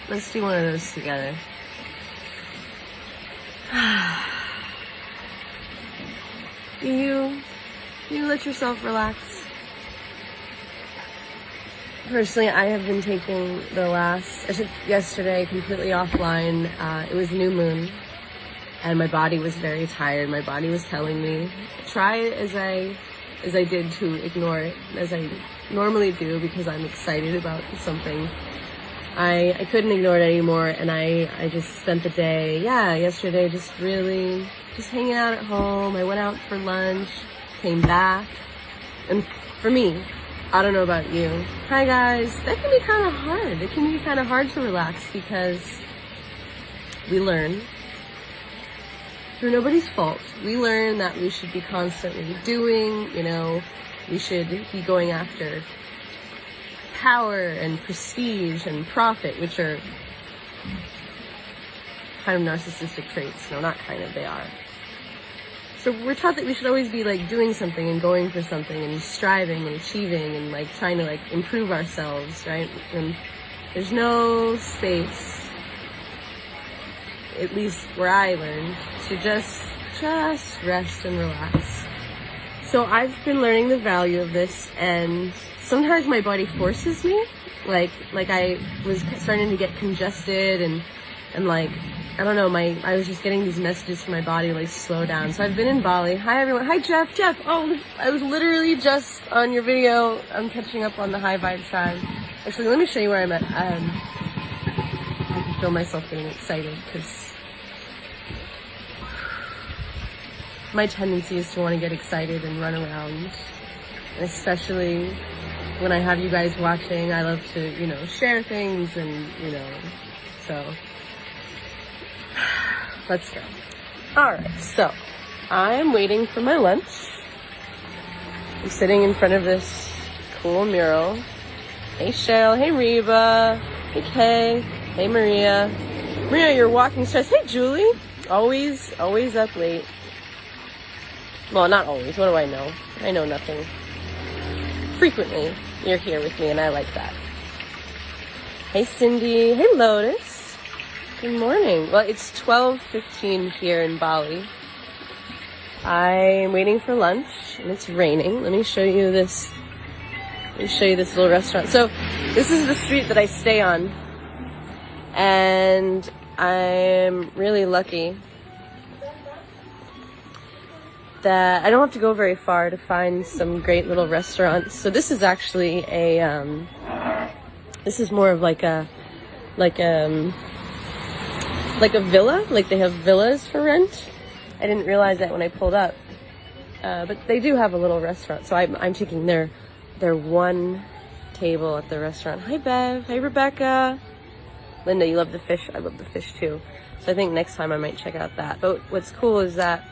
Let's do one of those together. You let yourself relax. Personally, I have been taking I took yesterday completely offline. It was new moon, and my body was very tired. My body was telling me, try as I did to ignore it, as I normally do, because I'm excited about something. I couldn't ignore it anymore, and I just spent the day, yesterday just hanging out at home. I went out for lunch, came back, and for me, I don't know about you. Hi guys, that can be kind of hard. It can be kind of hard to relax because we learn, through nobody's fault, we learn that we should be constantly doing, we should be going after power and prestige and profit, which are kind of narcissistic traits. No, not kind of, they are. So we're taught that we should always be doing something and going for something and striving and achieving and trying to improve ourselves, right? And there's no space, at least where I learned, to just rest and relax. So I've been learning the value of this, and sometimes my body forces me, like I was starting to get congested and I don't know, I was just getting these messages from my body, slow down. So I've been in Bali. Hi everyone. Hi Jeff. Oh, I was literally just on your video. I'm catching up on the high vibe tribe. Actually, let me show you where I'm at. I can feel myself getting excited because my tendency is to want to get excited and run around. And especially when I have you guys watching, I love to, share things and, so let's go. Alright, so I'm waiting for my lunch. I'm sitting in front of this cool mural. Hey Shell, hey Reba, hey Kay, hey Maria. Maria, you're walking stress. Hey Julie, always up late. Well, not always, what do I know? I know nothing. Frequently, you're here with me and I like that. Hey Cindy, hey Lotus. Good morning. Well, it's 12:15 here in Bali. I'm waiting for lunch and it's raining. Let me show you this little restaurant. So this is the street that I stay on, and I'm really lucky that I don't have to go very far to find some great little restaurants. So this is actually this is more of like a villa, they have villas for rent. I didn't realize that when I pulled up, but they do have a little restaurant. So I'm taking their one table at the restaurant. Hi Bev, hey Rebecca. Linda, you love the fish. I love the fish too. So I think next time I might check out that. But what's cool is that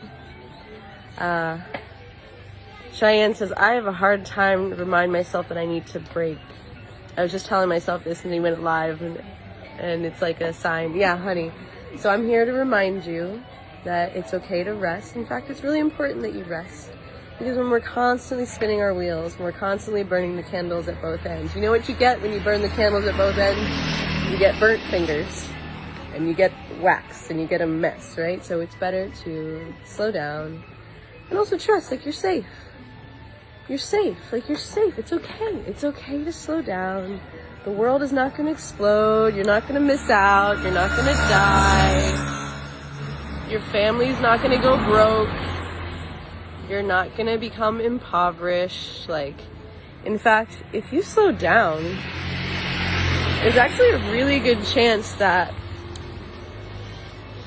Cheyenne says, I have a hard time to remind myself that I need to break. I was just telling myself this and we went live and it's like a sign. Yeah, honey. So I'm here to remind you that it's okay to rest. In fact, it's really important that you rest. Because when we're constantly spinning our wheels, when we're constantly burning the candles at both ends, you know what you get when you burn the candles at both ends? You get burnt fingers, and you get wax, and you get a mess, right? So it's better to slow down, and also trust, you're safe. You're safe, you're safe. It's okay. It's okay to slow down. The world is not going to explode. You're not going to miss out. You're not going to die. Your family's not going to go broke. You're not going to become impoverished. In fact, if you slow down, there's actually a really good chance that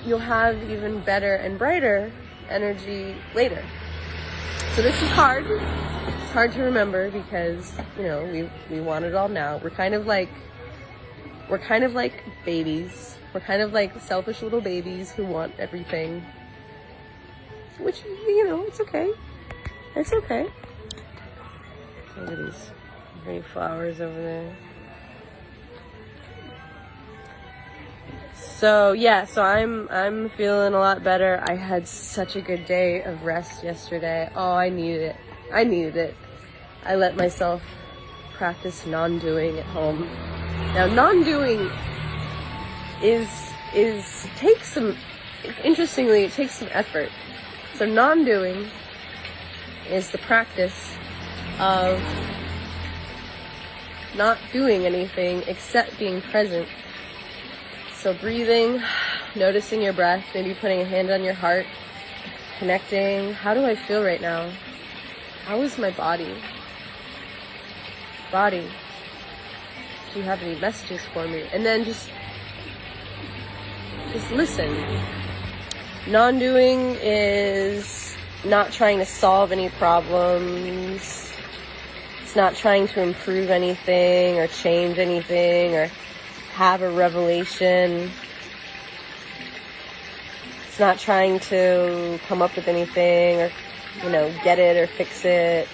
you'll have even better and brighter energy later. So this is hard. It's hard to remember because, we want it all now. We're kind of like babies. We're kind of like selfish little babies who want everything. Which, it's okay. It's okay. Look at these pretty flowers over there. So I'm feeling a lot better. I had such a good day of rest yesterday. Oh, I needed it. I let myself practice non-doing at home. Now, non-doing takes some, interestingly, it takes some effort. So non-doing is the practice of not doing anything except being present. So breathing, noticing your breath, maybe putting a hand on your heart, connecting. How do I feel right now? How is my body? Body, do you have any messages for me? And then just listen. Non-doing is not trying to solve any problems. It's not trying to improve anything or change anything or have a revelation. It's not trying to come up with anything or, get it or fix it.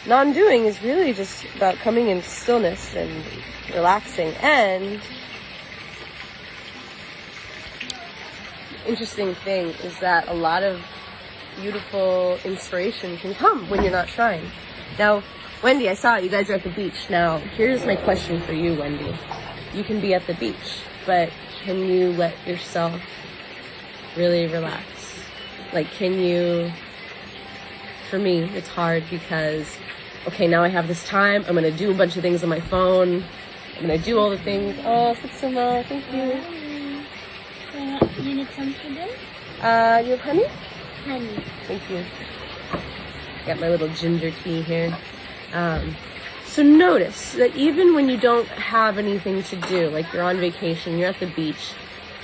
Non-doing is really just about coming into stillness and relaxing. And interesting thing is that a lot of beautiful inspiration can come when you're not trying. Now, Wendy, I saw it. You guys are at the beach. Now, here's my question for you, Wendy. You can be at the beach, but can you let yourself really relax? Like, can you... For me, it's hard because, okay, now I have this time. I'm going to do a bunch of things on my phone. I'm going to do all the things. Oh, Suksuma, thank you. You need some sugar? You have honey? Honey. Thank you. Got my little ginger tea here. So notice that even when you don't have anything to do, like you're on vacation, you're at the beach,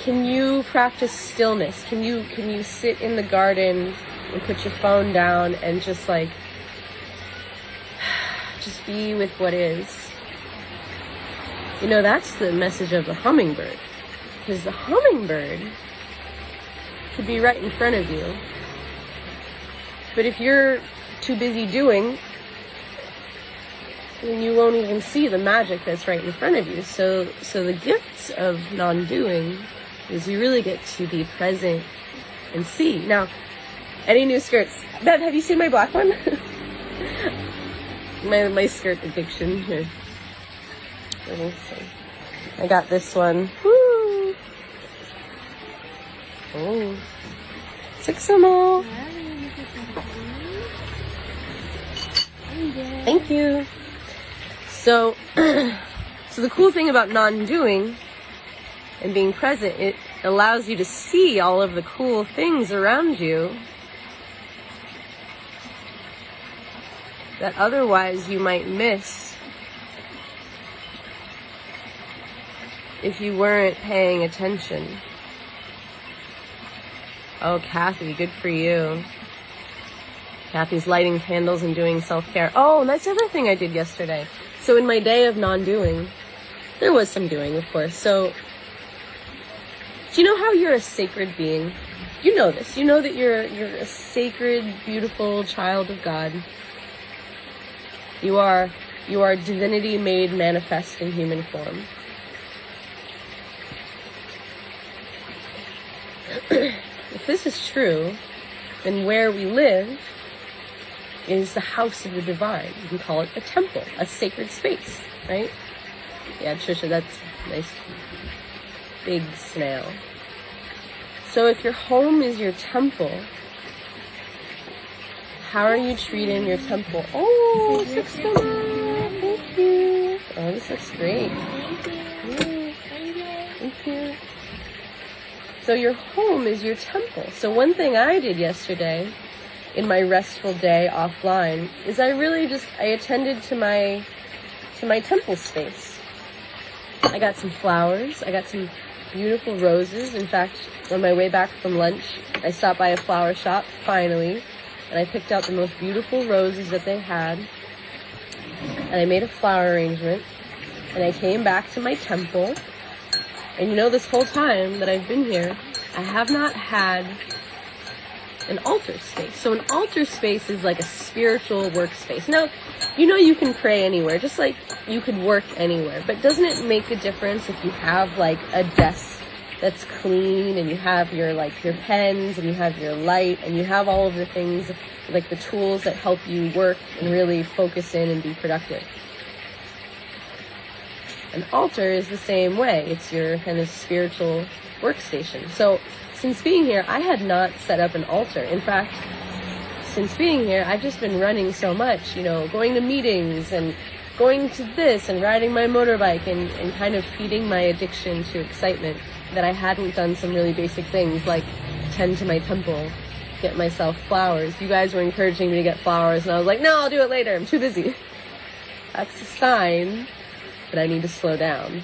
can you practice stillness? Can you sit in the garden and put your phone down and just be with what is? That's the message of the hummingbird. Because the hummingbird could be right in front of you. But if you're too busy doing, then you won't even see the magic that's right in front of you. So the gifts of non-doing is you really get to be present and see. Now, any new skirts? Bev, have you seen my black one? my skirt addiction here. Let me see. I got this one. Woo! Oh. Suksuma. Thank you. So the cool thing about non-doing and being present, it allows you to see all of the cool things around you that otherwise you might miss if you weren't paying attention. Oh, Kathy, good for you. Kathy's lighting candles and doing self-care. Oh, and that's the other thing I did yesterday. So in my day of non-doing, there was some doing, of course. So, do you know how you're a sacred being? You know this. You know that you're a sacred, beautiful child of God. You are divinity made manifest in human form. If this is true, then where we live is the house of the divine. You can call it a temple, a sacred space, right? Yeah, Trisha, that's nice. Big snail. So if your home is your temple, how are you treating your temple? Oh, this looks so nice. Thank you. Oh, this looks great. Thank you. So your home is your temple. So one thing I did yesterday in my restful day offline is I attended to my temple space. I got some flowers. I got some beautiful roses. In fact, on my way back from lunch, I stopped by a flower shop, finally, and I picked out the most beautiful roses that they had. And I made a flower arrangement. And I came back to my temple. And this whole time that I've been here, I have not had an altar space. So an altar space is like a spiritual workspace. Now, you can pray anywhere, just like you could work anywhere. But doesn't it make a difference if you have like a desk that's clean and you have your pens and you have your light and you have all of the things, like the tools that help you work and really focus in and be productive? An altar is the same way. It's your kind of spiritual workstation. So since being here, I had not set up an altar. In fact, since being here, I've just been running so much, going to meetings and going to this and riding my motorbike and kind of feeding my addiction to excitement, that I hadn't done some really basic things like tend to my temple, get myself flowers. You guys were encouraging me to get flowers, and I was like, no, I'll do it later. I'm too busy. That's a sign that I need to slow down.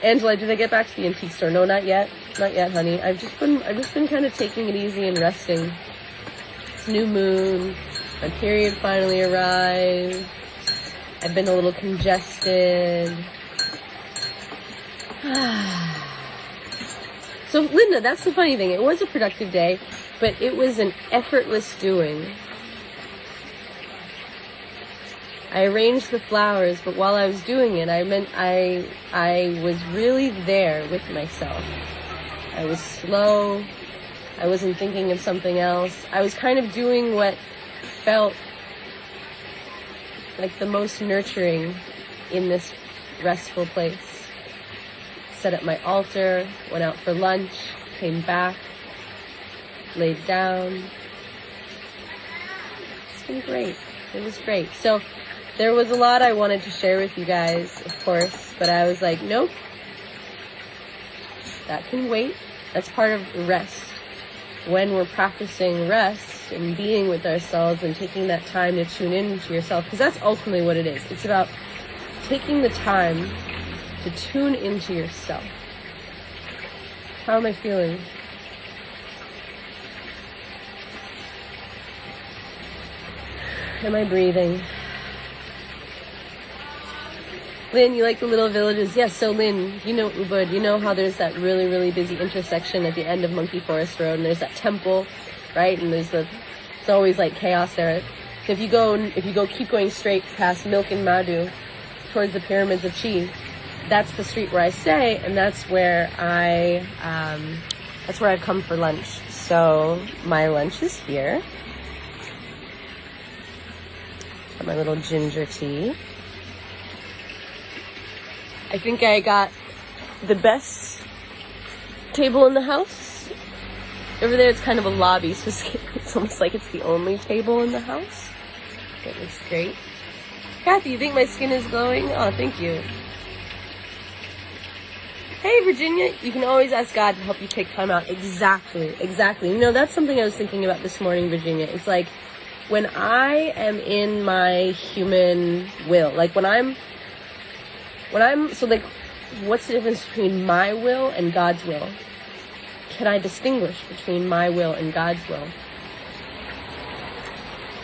Angela, did I get back to the antique store? No, not yet. Not yet, honey. I've just been kind of taking it easy and resting. It's new moon. My period finally arrived. I've been a little congested. So, Linda, that's the funny thing. It was a productive day, but it was an effortless doing. I arranged the flowers, but while I was doing it, I was really there with myself. I was slow. I wasn't thinking of something else. I was kind of doing what felt like the most nurturing in this restful place. Set up my altar, went out for lunch, came back, laid down. It's been great. It was great. So there was a lot I wanted to share with you guys, of course, but I was like, nope, that can wait. That's part of rest. When we're practicing rest and being with ourselves and taking that time to tune into yourself, because that's ultimately what it is. It's about taking the time to tune into yourself. How am I feeling? Am I breathing? Lynn, you like the little villages? Yes, so Lynn, Ubud, you know how there's that really, really busy intersection at the end of Monkey Forest Road, and there's that temple, right? And it's always like chaos there. So if you go keep going straight past Milk and Madhu towards the pyramids of Chi, that's the street where I stay, and that's where I've come for lunch. So my lunch is here. Got my little ginger tea. I think I got the best table in the house. Over there, it's kind of a lobby, so it's almost like it's the only table in the house. That looks great. Kathy, you think my skin is glowing? Oh, thank you. Hey, Virginia, you can always ask God to help you take time out. Exactly. That's something I was thinking about this morning, Virginia. It's like when I am in my human will, like what's the difference between my will and God's will? Can I distinguish between my will and God's will?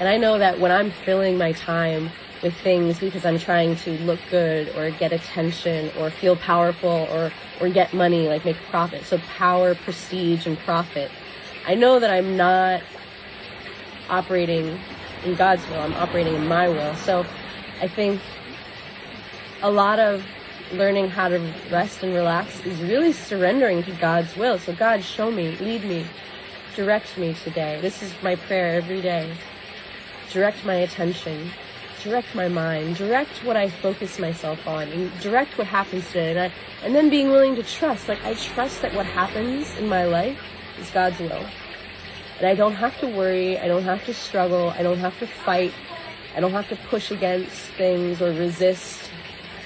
And I know that when I'm filling my time with things because I'm trying to look good or get attention or feel powerful or get money, like make a profit. So power, prestige, and profit. I know that I'm not operating in God's will. I'm operating in my will. So I think a lot of learning how to rest and relax is really surrendering to God's will. So God, show me, lead me, direct me today. This is my prayer every day. Direct my attention, direct my mind, direct what I focus myself on, and direct what happens today. And then being willing to trust, like I trust that what happens in my life is God's will. And I don't have to worry, I don't have to struggle, I don't have to fight, I don't have to push against things or resist.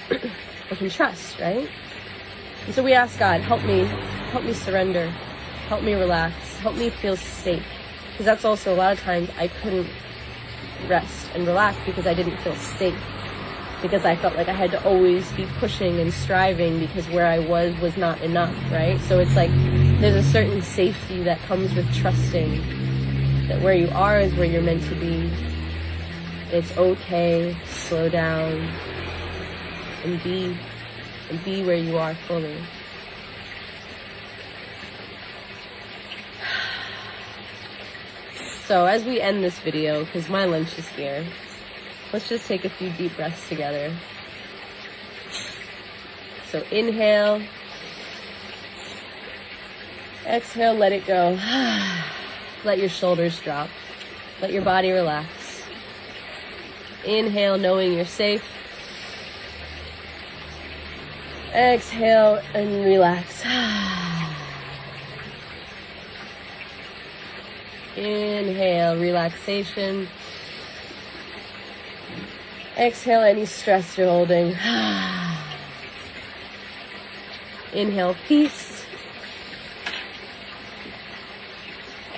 I can trust, right? And so we ask God, help me surrender, help me relax, help me feel safe. Because that's also a lot of times I couldn't rest and relax because I didn't feel safe. Because I felt like I had to always be pushing and striving because where I was not enough, right? So it's like there's a certain safety that comes with trusting that where you are is where you're meant to be. It's okay, slow down, and be where you are fully. So as we end this video, because my lunch is here, let's just take a few deep breaths together. So inhale, exhale, let it go. Let your shoulders drop. Let your body relax. Inhale, knowing you're safe. Exhale and relax. Inhale, relaxation. Exhale any stress you're holding. Inhale, peace.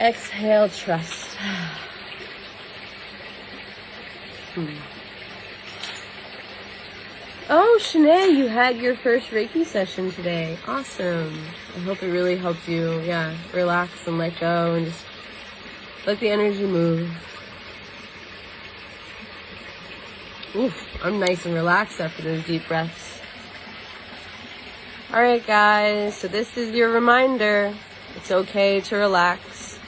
Exhale, trust. Oh, Shanae, you had your first Reiki session today. Awesome. I hope it really helped you, relax and let go and just let the energy move. Oof, I'm nice and relaxed after those deep breaths. Alright guys, so this is your reminder. It's okay to relax.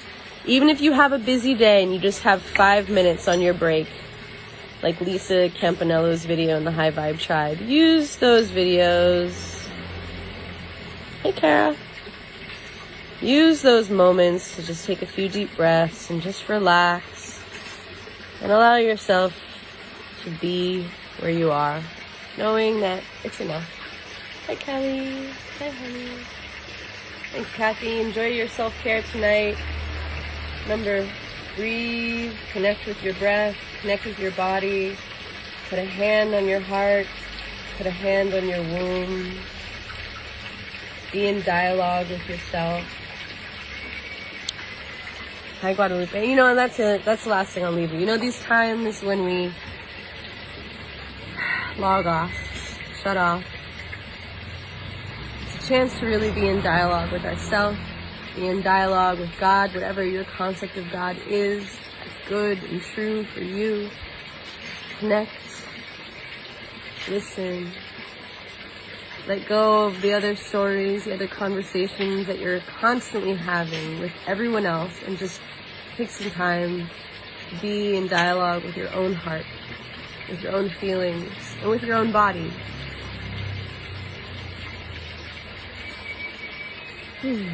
Even if you have a busy day and you just have 5 minutes on your break, like Lisa Campanello's video in the High Vibe Tribe, use those videos. Hey Kara. Use those moments to just take a few deep breaths and just relax and allow yourself to be where you are, knowing that it's enough. Hi Kelly. Hi honey. Thanks Kathy. Enjoy your self-care tonight. Remember, breathe, connect with your breath, connect with your body, put a hand on your heart, put a hand on your womb, be in dialogue with yourself. Hi Guadalupe. You know, that's the last thing I'll leave you. You know, these times when we log off, shut off, it's a chance to really be in dialogue with ourselves, be in dialogue with God, whatever your concept of God is, it's good and true for you. Connect, listen, let go of the other stories, the other conversations that you're constantly having with everyone else, and just take some time to be in dialogue with your own heart, with your own feelings, and with your own body. And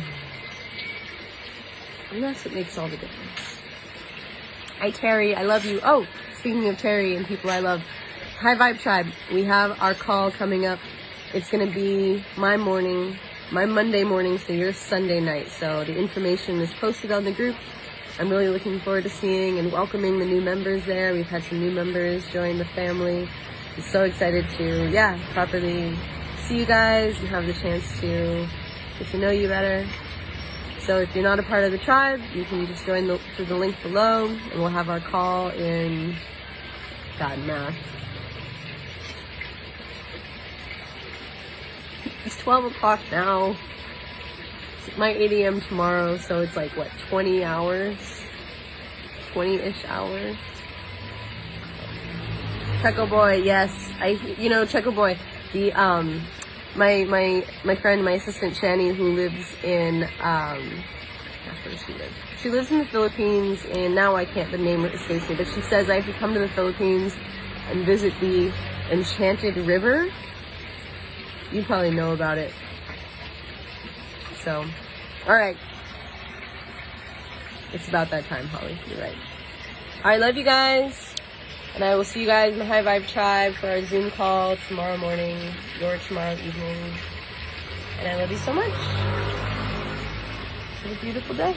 that's what makes all the difference. Hi Terry, I love you. Oh, speaking of Terry and people I love, High Vibe Tribe, we have our call coming up. It's going to be my Monday morning, so your Sunday night. So the information is posted on the group. I'm really looking forward to seeing and welcoming the new members there. We've had some new members join the family. I'm so excited to, properly see you guys and have the chance to get to know you better. So if you're not a part of the tribe, you can just join through the link below, and we'll have our call in, math. It's 12 o'clock now. It's my 8 a.m. tomorrow, so it's like, 20 hours? 20-ish hours? Checo Boy, yes. Checo Boy, the, my friend, my assistant Shani, who lives in, where does she live? She lives in the Philippines, and now the name escapes me, but she says I have to come to the Philippines and visit the Enchanted River. You probably know about it. So, alright. It's about that time, Holly. You're right. Alright, love you guys. And I will see you guys in the High Vibe Tribe for our Zoom call tomorrow morning, or tomorrow evening. And I love you so much. Have a beautiful day.